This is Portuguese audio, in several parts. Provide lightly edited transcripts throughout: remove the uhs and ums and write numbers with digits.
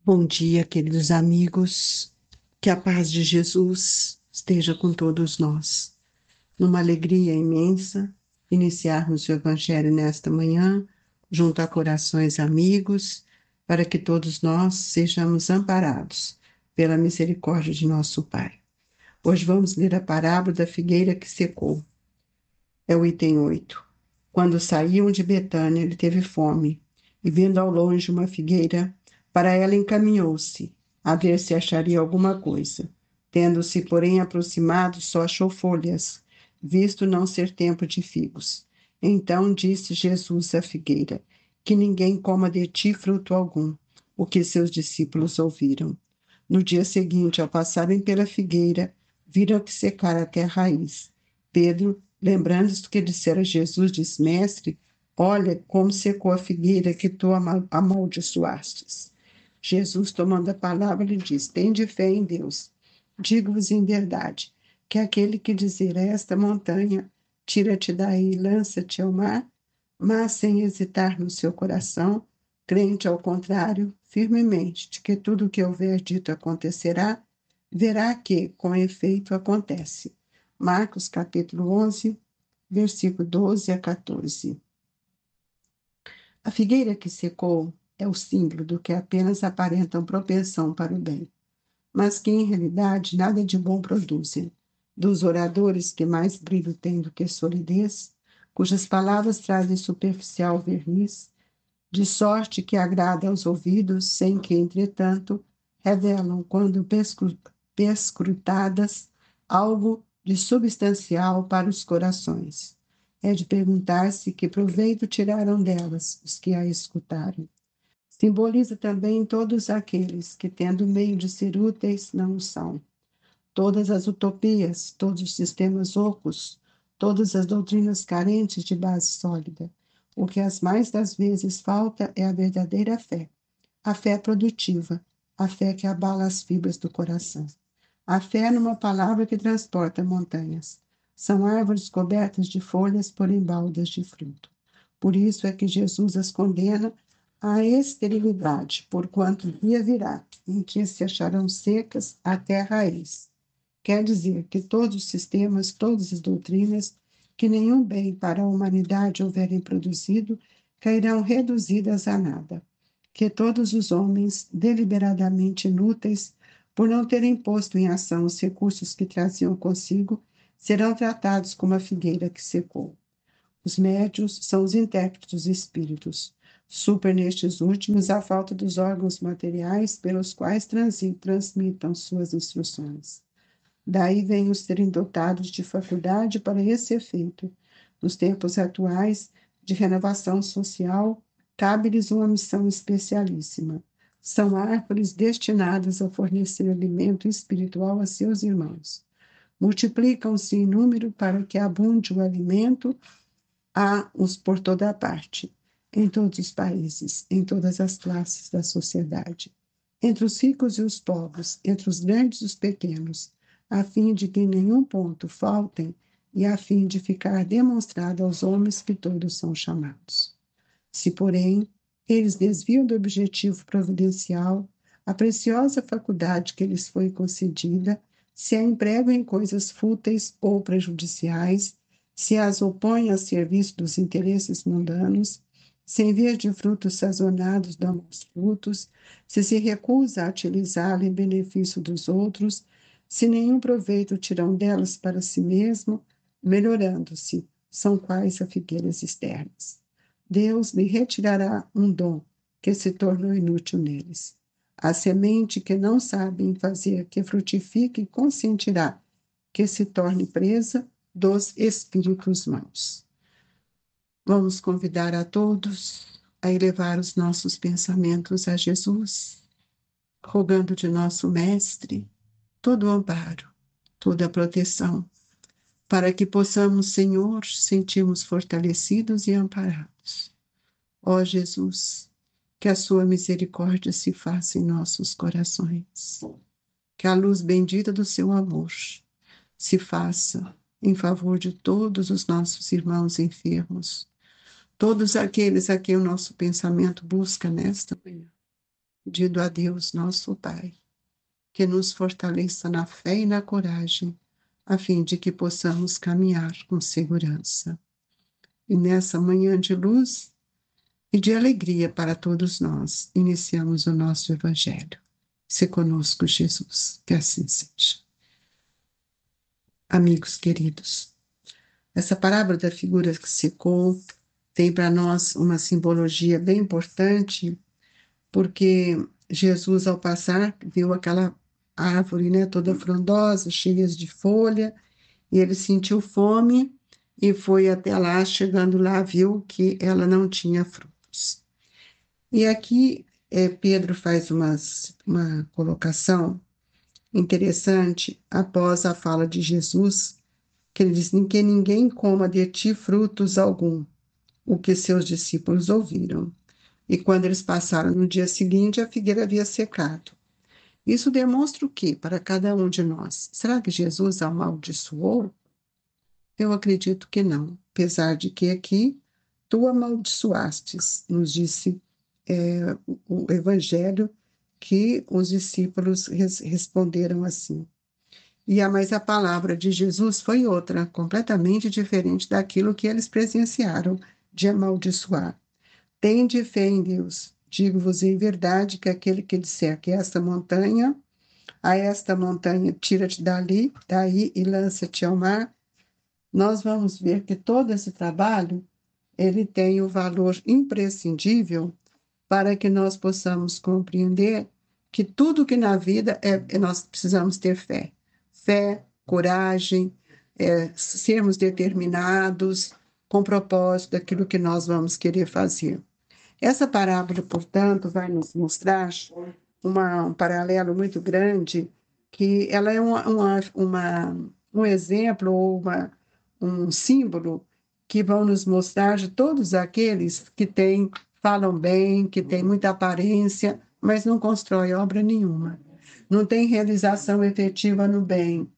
Bom dia, queridos amigos. Que a paz de Jesus esteja com todos nós. Numa alegria imensa, iniciarmos o Evangelho nesta manhã, junto a corações amigos, para que todos nós sejamos amparados pela misericórdia de nosso Pai. Hoje vamos ler a parábola da figueira que secou. É o item 8. Quando saíam de Betânia, ele teve fome, e vendo ao longe uma figueira, para ela encaminhou-se, a ver se acharia alguma coisa. Tendo-se, porém, aproximado, só achou folhas, visto não ser tempo de figos. Então disse Jesus à figueira: Que ninguém coma de ti fruto algum. O que seus discípulos ouviram. No dia seguinte, ao passarem pela figueira, viram que secara até a raiz. Pedro, lembrando-se do que dissera Jesus, disse: Mestre, olha como secou a figueira que tu amaldiçoastes. Jesus, tomando a palavra, lhe disse: Tende fé em Deus. Digo-vos em verdade, que aquele que dizer a esta montanha, tira-te daí e lança-te ao mar, mas sem hesitar no seu coração, crente ao contrário, firmemente, de que tudo o que houver dito acontecerá, verá que, com efeito, acontece. Marcos capítulo 11, versículo 12 a 14. A figueira que secou é o símbolo do que apenas aparentam propensão para o bem, mas que em realidade nada de bom produzem. Dos oradores que mais brilho têm do que solidez, cujas palavras trazem superficial verniz, de sorte que agrada aos ouvidos, sem que, entretanto, revelam, quando perscrutadas, algo de substancial para os corações. É de perguntar-se que proveito tiraram delas os que a escutaram. Simboliza também todos aqueles que, tendo meio de ser úteis, não o são. Todas as utopias, todos os sistemas ocos, todas as doutrinas carentes de base sólida. O que as mais das vezes falta é a verdadeira fé, a fé produtiva, a fé que abala as fibras do coração. A fé numa palavra que transporta montanhas. São árvores cobertas de folhas, porém baldas de fruto. Por isso é que Jesus as condena à esterilidade, porquanto dia virá em que se acharão secas até a raiz. Quer dizer que todos os sistemas, todas as doutrinas que nenhum bem para a humanidade houverem produzido, cairão reduzidas a nada. Que todos os homens, deliberadamente inúteis, por não terem posto em ação os recursos que traziam consigo, serão tratados como a figueira que secou. Os médios são os intérpretes dos espíritos. Super nestes últimos a falta dos órgãos materiais pelos quais transmitam suas instruções. Daí vem os serem dotados de faculdade para esse efeito. Nos tempos atuais, de renovação social, cabe-lhes uma missão especialíssima. São árvores destinadas a fornecer alimento espiritual a seus irmãos. Multiplicam-se em número para que abunde o alimento a-os por toda a parte, em todos os países, em todas as classes da sociedade, entre os ricos e os pobres, entre os grandes e os pequenos, a fim de que em nenhum ponto faltem e a fim de ficar demonstrado aos homens que todos são chamados. Se, porém, eles desviam do objetivo providencial, a preciosa faculdade que lhes foi concedida, se a empregam em coisas fúteis ou prejudiciais, se as opõem a serviço dos interesses mundanos, se em vez de frutos sazonados dão maus frutos, se recusa a utilizá-la em benefício dos outros, se nenhum proveito tiram delas para si mesmo, melhorando-se, são quais as figueiras externas. Deus lhe retirará um dom que se tornou inútil neles. A semente que não sabem fazer que frutifique consentirá que se torne presa dos espíritos maus. Vamos convidar a todos a elevar os nossos pensamentos a Jesus, rogando de nosso Mestre todo o amparo, toda a proteção, para que possamos, Senhor, sentirmos fortalecidos e amparados. Ó Jesus, que a sua misericórdia se faça em nossos corações, que a luz bendita do seu amor se faça em favor de todos os nossos irmãos enfermos, todos aqueles a quem o nosso pensamento busca nesta manhã, pedindo a Deus, nosso Pai, que nos fortaleça na fé e na coragem, a fim de que possamos caminhar com segurança. E nessa manhã de luz e de alegria para todos nós, iniciamos o nosso Evangelho. Se conosco, Jesus, que assim seja. Amigos queridos, essa parábola da figura que secou tem para nós uma simbologia bem importante, porque Jesus, ao passar, viu aquela árvore, né, toda frondosa, cheia de folha, e ele sentiu fome e foi até lá, chegando lá, viu que ela não tinha frutos. E aqui Pedro faz uma colocação interessante após a fala de Jesus, que ele diz: que ninguém coma de ti frutos algum, o que seus discípulos ouviram. E quando eles passaram no dia seguinte, a figueira havia secado. Isso demonstra o quê para cada um de nós? Será que Jesus amaldiçoou? Eu acredito que não, apesar de que aqui tu amaldiçoastes, nos disse o Evangelho, que os discípulos responderam assim. Mas a palavra de Jesus foi outra, completamente diferente daquilo que eles presenciaram de amaldiçoar. Tende fé em Deus. Digo-vos em verdade que aquele que disser que a esta montanha, tira-te daí e lança-te ao mar, nós vamos ver que todo esse trabalho, ele tem o valor imprescindível para que nós possamos compreender que tudo que na vida nós precisamos ter fé. Fé, coragem, sermos determinados com propósito daquilo que nós vamos querer fazer. Essa parábola, portanto, vai nos mostrar um paralelo muito grande, que ela é um exemplo ou um símbolo que vão nos mostrar de todos aqueles que falam bem, que têm muita aparência, mas não constroem obra nenhuma. Não tem realização efetiva no bem.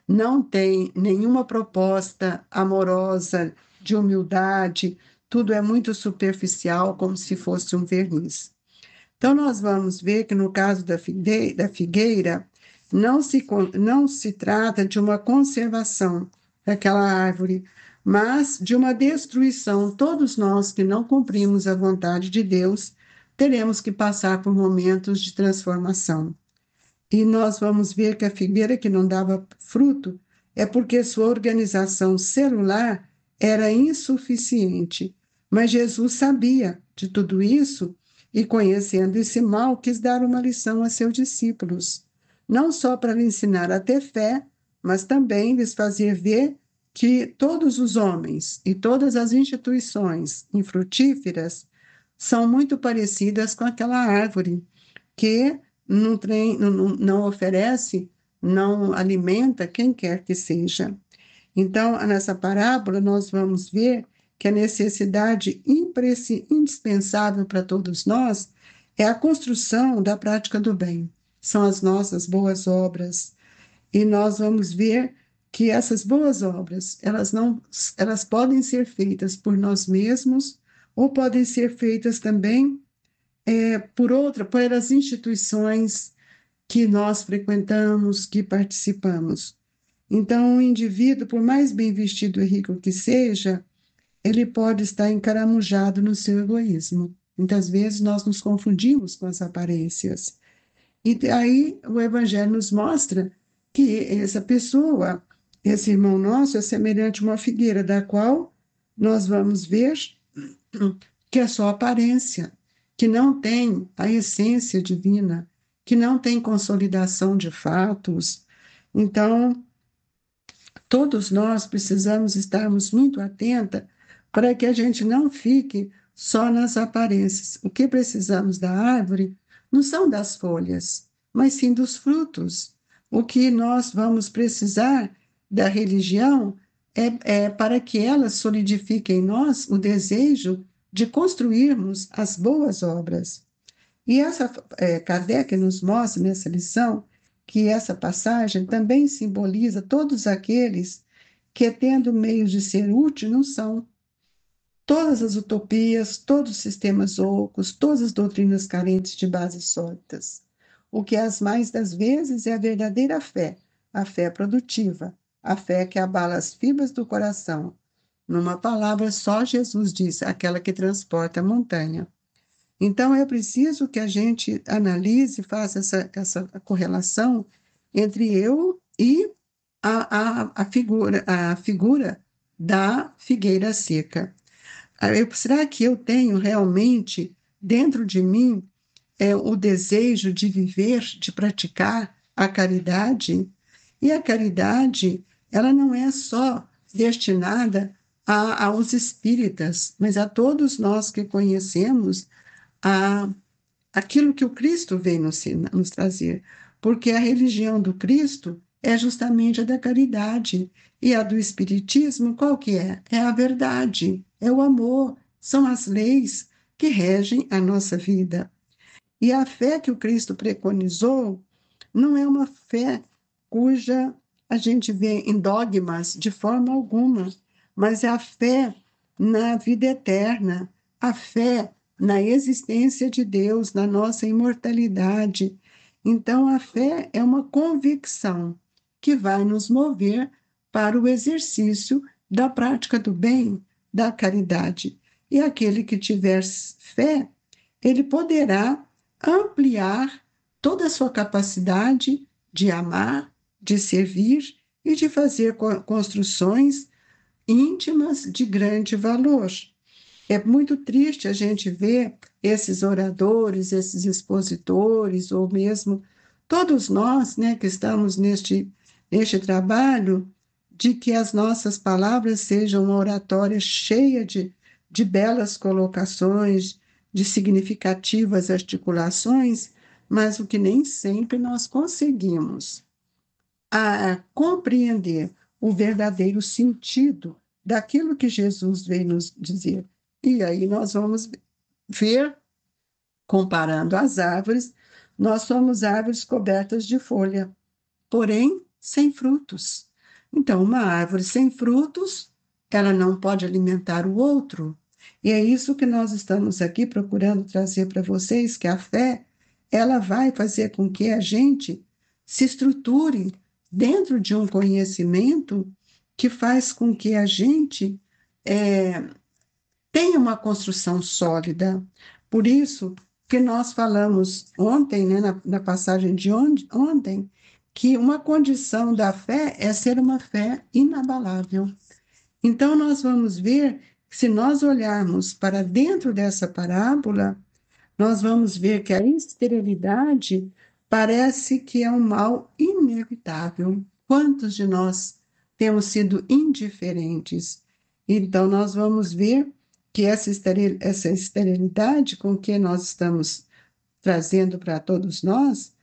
Não tem nenhuma proposta amorosa, de humildade, tudo é muito superficial, como se fosse um verniz. Então, nós vamos ver que no caso da figueira, não se trata de uma conservação daquela árvore, mas de uma destruição. Todos nós que não cumprimos a vontade de Deus, teremos que passar por momentos de transformação. E nós vamos ver que a figueira que não dava fruto é porque sua organização celular era insuficiente. Mas Jesus sabia de tudo isso e, conhecendo esse mal, quis dar uma lição a seus discípulos, não só para lhes ensinar a ter fé, mas também lhes fazer ver que todos os homens e todas as instituições infrutíferas são muito parecidas com aquela árvore que não oferece, não alimenta quem quer que seja. Então, nessa parábola, nós vamos ver que a necessidade indispensável para todos nós é a construção da prática do bem. São as nossas boas obras. E nós vamos ver que essas boas obras, elas podem ser feitas por nós mesmos ou podem ser feitas também pelas instituições que nós frequentamos, que participamos. Então, o indivíduo, por mais bem vestido e rico que seja, ele pode estar encaramujado no seu egoísmo. Muitas vezes nós nos confundimos com as aparências. E aí o Evangelho nos mostra que essa pessoa, esse irmão nosso, é semelhante a uma figueira, da qual nós vamos ver que é só aparência, que não tem a essência divina, que não tem consolidação de fatos. Então, todos nós precisamos estarmos muito atentos para que a gente não fique só nas aparências. O que precisamos da árvore não são das folhas, mas sim dos frutos. O que nós vamos precisar da religião é para que ela solidifique em nós o desejo de construirmos as boas obras. E Kardec nos mostra nessa lição que essa passagem também simboliza todos aqueles que, tendo meios de ser útil, não são. todas as utopias, todos os sistemas ocos, todas as doutrinas carentes de bases sólidas. O que as mais das vezes é a verdadeira fé, a fé produtiva, a fé que abala as fibras do coração. Numa palavra, só Jesus diz, aquela que transporta a montanha. Então, é preciso que a gente analise, faça essa correlação entre eu e a figura da figueira seca. Será que eu tenho realmente dentro de mim o desejo de viver, de praticar a caridade? E a caridade, ela não é só destinada aos espíritas, mas a todos nós que conhecemos a, aquilo que o Cristo veio nos trazer. Porque a religião do Cristo é justamente a da caridade. E a do Espiritismo, qual que é? É a verdade, é o amor, são as leis que regem a nossa vida. E a fé que o Cristo preconizou não é uma fé cuja a gente vê em dogmas de forma alguma, mas é a fé na vida eterna, a fé na existência de Deus, na nossa imortalidade. Então, a fé é uma convicção que vai nos mover para o exercício da prática do bem, da caridade. E aquele que tiver fé, ele poderá ampliar toda a sua capacidade de amar, de servir e de fazer construções íntimas de grande valor. É muito triste a gente ver esses oradores, esses expositores, ou mesmo todos nós, né, que estamos neste trabalho, de que as nossas palavras sejam uma oratória cheia de belas colocações, de significativas articulações, mas o que nem sempre nós conseguimos compreender o verdadeiro sentido daquilo que Jesus veio nos dizer. E aí nós vamos ver, comparando as árvores, nós somos árvores cobertas de folha, porém sem frutos. Então, uma árvore sem frutos, ela não pode alimentar o outro. E é isso que nós estamos aqui procurando trazer para vocês, que a fé, ela vai fazer com que a gente se estruture dentro de um conhecimento que faz com que a gente tenha uma construção sólida. Por isso que nós falamos ontem, né, na passagem de ontem, que uma condição da fé é ser uma fé inabalável. Então, nós vamos ver que, se nós olharmos para dentro dessa parábola, nós vamos ver que a esterilidade parece que é um mal inevitável. Quantos de nós temos sido indiferentes? Então, nós vamos ver que essa esterilidade com que nós estamos trazendo para todos nós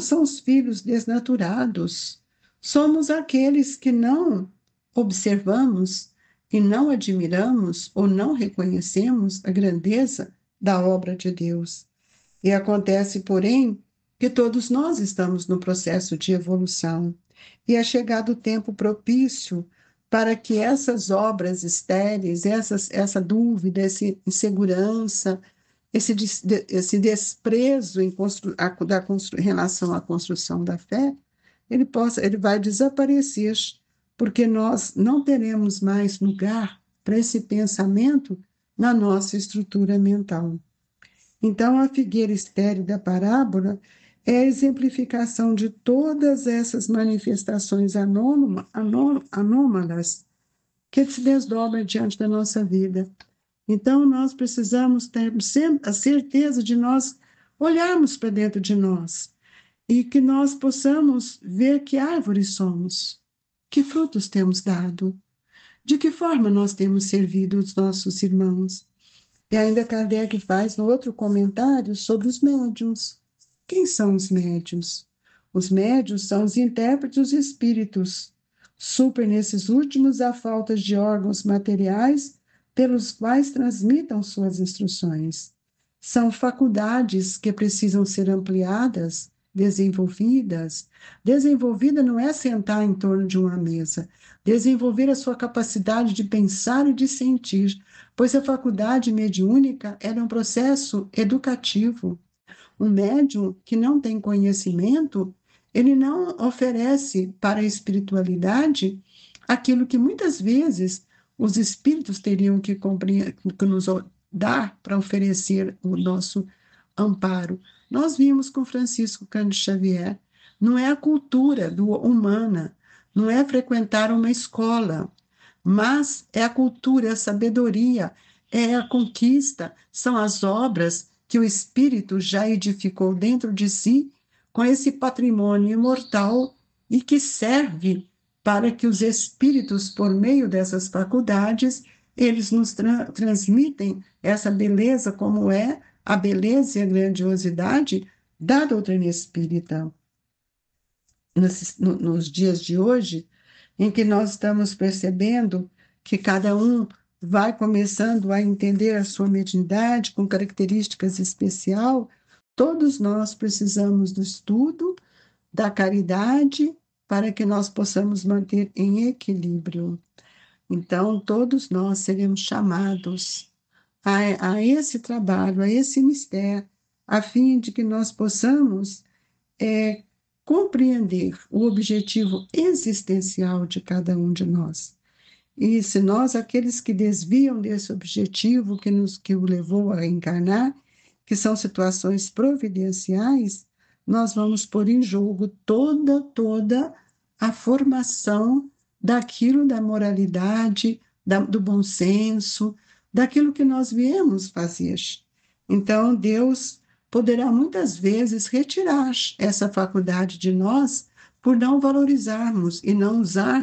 são os filhos desnaturados. Somos aqueles que não observamos e não admiramos ou não reconhecemos a grandeza da obra de Deus. E acontece, porém, que todos nós estamos no processo de evolução e é chegado o tempo propício para que essas obras estéreis, essa dúvida, essa insegurança, esse desprezo em relação à construção da fé, ele vai desaparecer, porque nós não teremos mais lugar para esse pensamento na nossa estrutura mental. Então, a figueira estéril da parábola é a exemplificação de todas essas manifestações anômalas que se desdobram diante da nossa vida. Então, nós precisamos ter sempre a certeza de nós olharmos para dentro de nós e que nós possamos ver que árvores somos, que frutos temos dado, de que forma nós temos servido os nossos irmãos. E ainda Kardec faz no outro comentário sobre os médiuns. Quem são os médiuns? Os médiuns são os intérpretes dos espíritos, super nesses últimos a falta de órgãos materiais pelos quais transmitam suas instruções. São faculdades que precisam ser ampliadas, desenvolvidas. Desenvolvida não é sentar em torno de uma mesa. Desenvolver a sua capacidade de pensar e de sentir, pois a faculdade mediúnica era um processo educativo. Um médium que não tem conhecimento, ele não oferece para a espiritualidade aquilo que muitas vezes os espíritos teriam que nos dar para oferecer o nosso amparo. Nós vimos com Francisco Cândido Xavier, não é a cultura humana, não é frequentar uma escola, mas é a cultura, é a sabedoria, é a conquista, são as obras que o Espírito já edificou dentro de si, com esse patrimônio imortal e que serve para que os espíritos, por meio dessas faculdades, eles nos transmitem essa beleza, como é a beleza e a grandiosidade da doutrina espírita. Nos dias de hoje, em que nós estamos percebendo que cada um vai começando a entender a sua mediunidade com características especiais, todos nós precisamos do estudo, da caridade, para que nós possamos manter em equilíbrio. Então, todos nós seremos chamados a esse trabalho, a esse mistério, a fim de que nós possamos compreender o objetivo existencial de cada um de nós. E se nós, aqueles que desviam desse objetivo que o levou a encarnar, que são situações providenciais, nós vamos pôr em jogo toda a formação daquilo da moralidade, do bom senso, daquilo que nós viemos fazer. Então, Deus poderá muitas vezes retirar essa faculdade de nós por não valorizarmos e não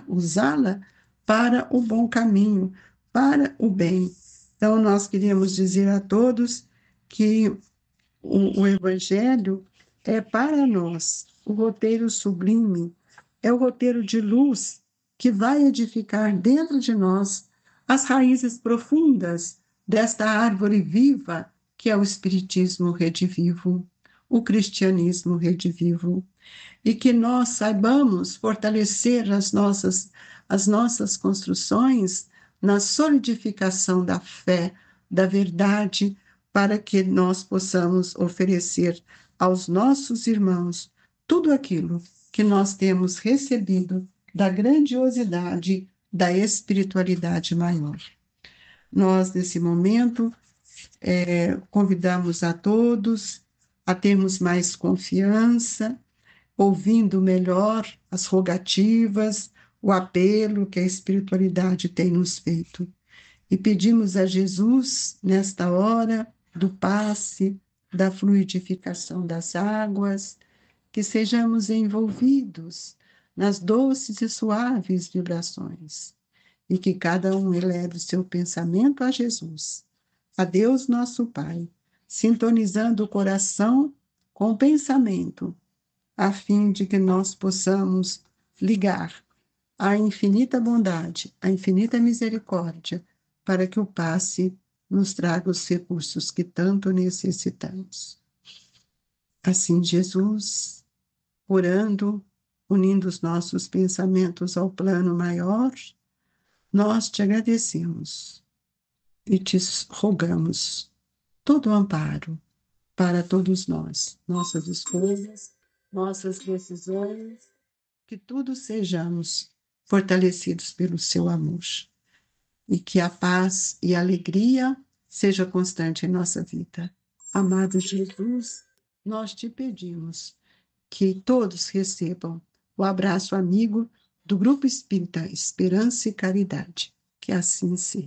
usá-la para o bom caminho, para o bem. Então, nós queríamos dizer a todos que o Evangelho é para nós o roteiro sublime, é o roteiro de luz que vai edificar dentro de nós as raízes profundas desta árvore viva que é o Espiritismo redivivo, o cristianismo redivivo, e que nós saibamos fortalecer as nossas construções na solidificação da fé, da verdade, para que nós possamos oferecer aos nossos irmãos tudo aquilo que nós temos recebido da grandiosidade da espiritualidade maior. Nós, nesse momento, convidamos a todos a termos mais confiança, ouvindo melhor as rogativas, o apelo que a espiritualidade tem nos feito. E pedimos a Jesus, nesta hora do passe, da fluidificação das águas, que sejamos envolvidos nas doces e suaves vibrações, e que cada um eleve o seu pensamento a Jesus, a Deus nosso Pai, sintonizando o coração com o pensamento, a fim de que nós possamos ligar a infinita bondade, a infinita misericórdia, para que o passe nos traga os recursos que tanto necessitamos. Assim, Jesus, orando, unindo os nossos pensamentos ao plano maior, nós te agradecemos e te rogamos todo o amparo para todos nós, nossas escolhas, nossas decisões, que tudo sejamos fortalecidos pelo seu amor e que a paz e a alegria seja constante em nossa vida. Amado Jesus, nós te pedimos que todos recebam o abraço amigo do Grupo Espírita Esperança e Caridade. Que assim seja.